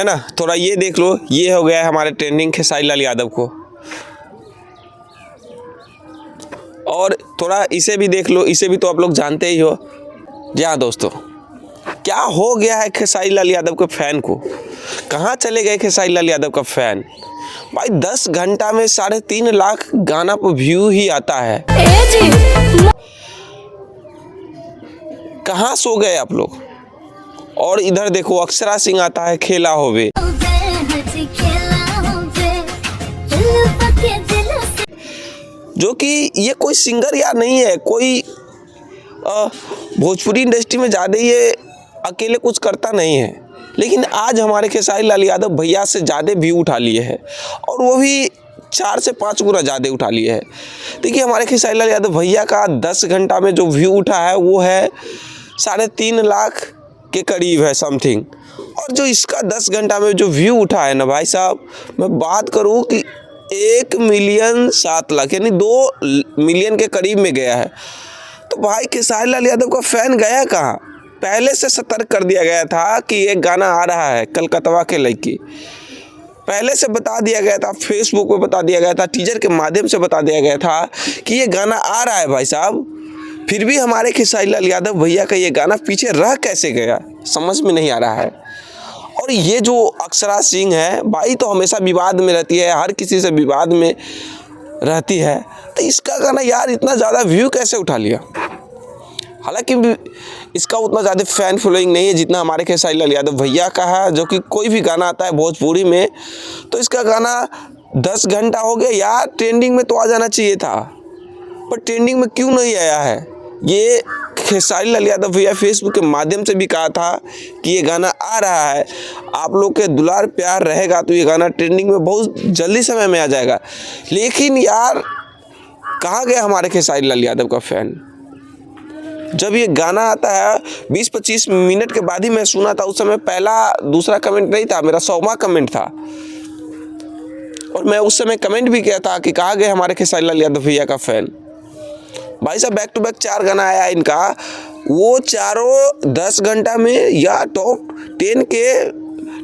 ना थोड़ा ये देख लो, ये हो गया है हमारे ट्रेंडिंग खेसारी लाल यादव को। और थोड़ा इसे भी देख लो, इसे भी तो आप लोग जानते ही हो। जी हाँ दोस्तों, क्या हो गया है खेसारी लाल यादव के फैन को? कहाँ चले गए खेसारी लाल यादव का फैन? भाई 10 घंटा में 3.5 लाख गाना पर व्यू ही आता है। कहाँ सो गए आप लोग? और इधर देखो अक्षरा सिंह आता है खेला होवे। जो कि ये कोई सिंगर या नहीं है, कोई भोजपुरी इंडस्ट्री में ज़्यादा ये अकेले कुछ करता नहीं है, लेकिन आज हमारे खेसारी लाल यादव भैया से ज़्यादा व्यू उठा लिए हैं, और वो भी 4 से 5 गुना ज़्यादा उठा लिए हैं। देखिए हमारे खेसारी लाल यादव भैया का 10 घंटा में जो व्यू उठा है वो है 3.5 लाख के करीब है समथिंग। और जो इसका 10 घंटा में जो व्यू उठा है ना भाई साहब, मैं बात करूँ कि 1,07,00,000 यानी 2 मिलियन के करीब में गया है। तो भाई खेसारी लाल यादव का फैन गया कहाँ? पहले से सतर्क कर दिया गया था कि एक गाना आ रहा है कलकत्ता के लड़की, पहले से बता दिया गया था, फेसबुक पे बता दिया गया था, टीजर के माध्यम से बता दिया गया था कि ये गाना आ रहा है भाई साहब। फिर भी हमारे खेसारी लाल यादव भैया का ये गाना पीछे रह कैसे गया, समझ में नहीं आ रहा है। और ये जो अक्षरा सिंह है भाई, तो हमेशा विवाद में रहती है, हर किसी से विवाद में रहती है, तो इसका गाना यार इतना ज़्यादा व्यू कैसे उठा लिया? हालांकि इसका उतना ज़्यादा फैन फॉलोइंग नहीं है जितना हमारे खेसारी लाल यादव भैया का है, जो कि कोई भी गाना आता है भोजपुरी में तो इसका गाना 10 घंटा हो गया यार, ट्रेंडिंग में तो आ जाना चाहिए था, पर ट्रेंडिंग में क्यों नहीं आया है? ये खेसारी लाल यादव भैया फेसबुक के माध्यम से भी कहा था कि ये गाना आ रहा है, आप लोग के दुलार प्यार रहेगा तो ये गाना ट्रेंडिंग में बहुत जल्दी समय में आ जाएगा। लेकिन यार कहाँ गया हमारे खेसारी लाल यादव का फैन? जब ये गाना आता है 20-25 मिनट के बाद ही मैं सुना था, उस समय पहला दूसरा कमेंट नहीं था, मेरा 100वां कमेंट था, और मैं उस समय कमेंट भी किया था कि कहाँ गए हमारे खेसारी लाल यादव भैया का फैन। भाई साहब बैक टू बैक 4 गाना आया इनका, वो चारों 10 घंटा में या टॉप 10 के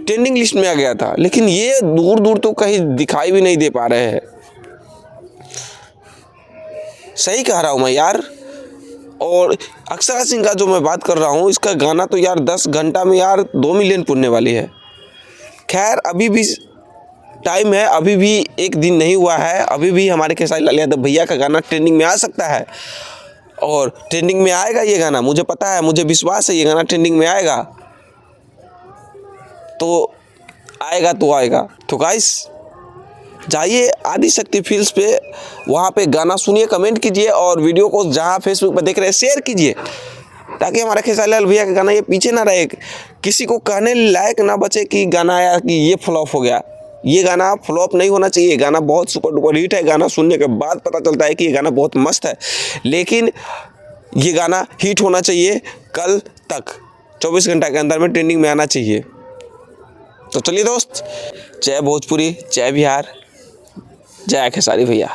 ट्रेंडिंग लिस्ट में आ गया था, लेकिन ये दूर दूर तो कहीं दिखाई भी नहीं दे पा रहे हैं। सही कह रहा हूँ मैं यार। और अक्षरा सिंह का जो मैं बात कर रहा हूँ, इसका गाना तो यार 10 घंटा में यार 2 मिलियन पुनने वाली है। खैर अभी भी टाइम है, अभी भी एक दिन नहीं हुआ है, अभी भी हमारे खेसारी लाल यादव भैया का गाना ट्रेंडिंग में आ सकता है, और ट्रेंडिंग में आएगा ये गाना, मुझे पता है, मुझे विश्वास है ये गाना ट्रेंडिंग में आएगा, तो आएगा तो आएगा। तो गाइस जाइए आदिशक्ति फिल्म्स पे, वहाँ पे गाना सुनिए, कमेंट कीजिए, और वीडियो को जहाँ फेसबुक पर देख रहे हैं शेयर कीजिए, ताकि हमारे खेसारी लाल भैया का गाना ये पीछे ना रहे, किसी को कहने लायक ना बचे कि गाना आया कि ये फ्लॉप हो गया। ये गाना फ्लॉप नहीं होना चाहिए, गाना बहुत सुपर डुपर हिट है, गाना सुनने के बाद पता चलता है कि ये गाना बहुत मस्त है, लेकिन ये गाना हिट होना चाहिए, कल तक 24 घंटा के अंदर में ट्रेंडिंग में आना चाहिए। तो चलिए दोस्त, जय भोजपुरी, जय बिहार, जय खेसारी भैया।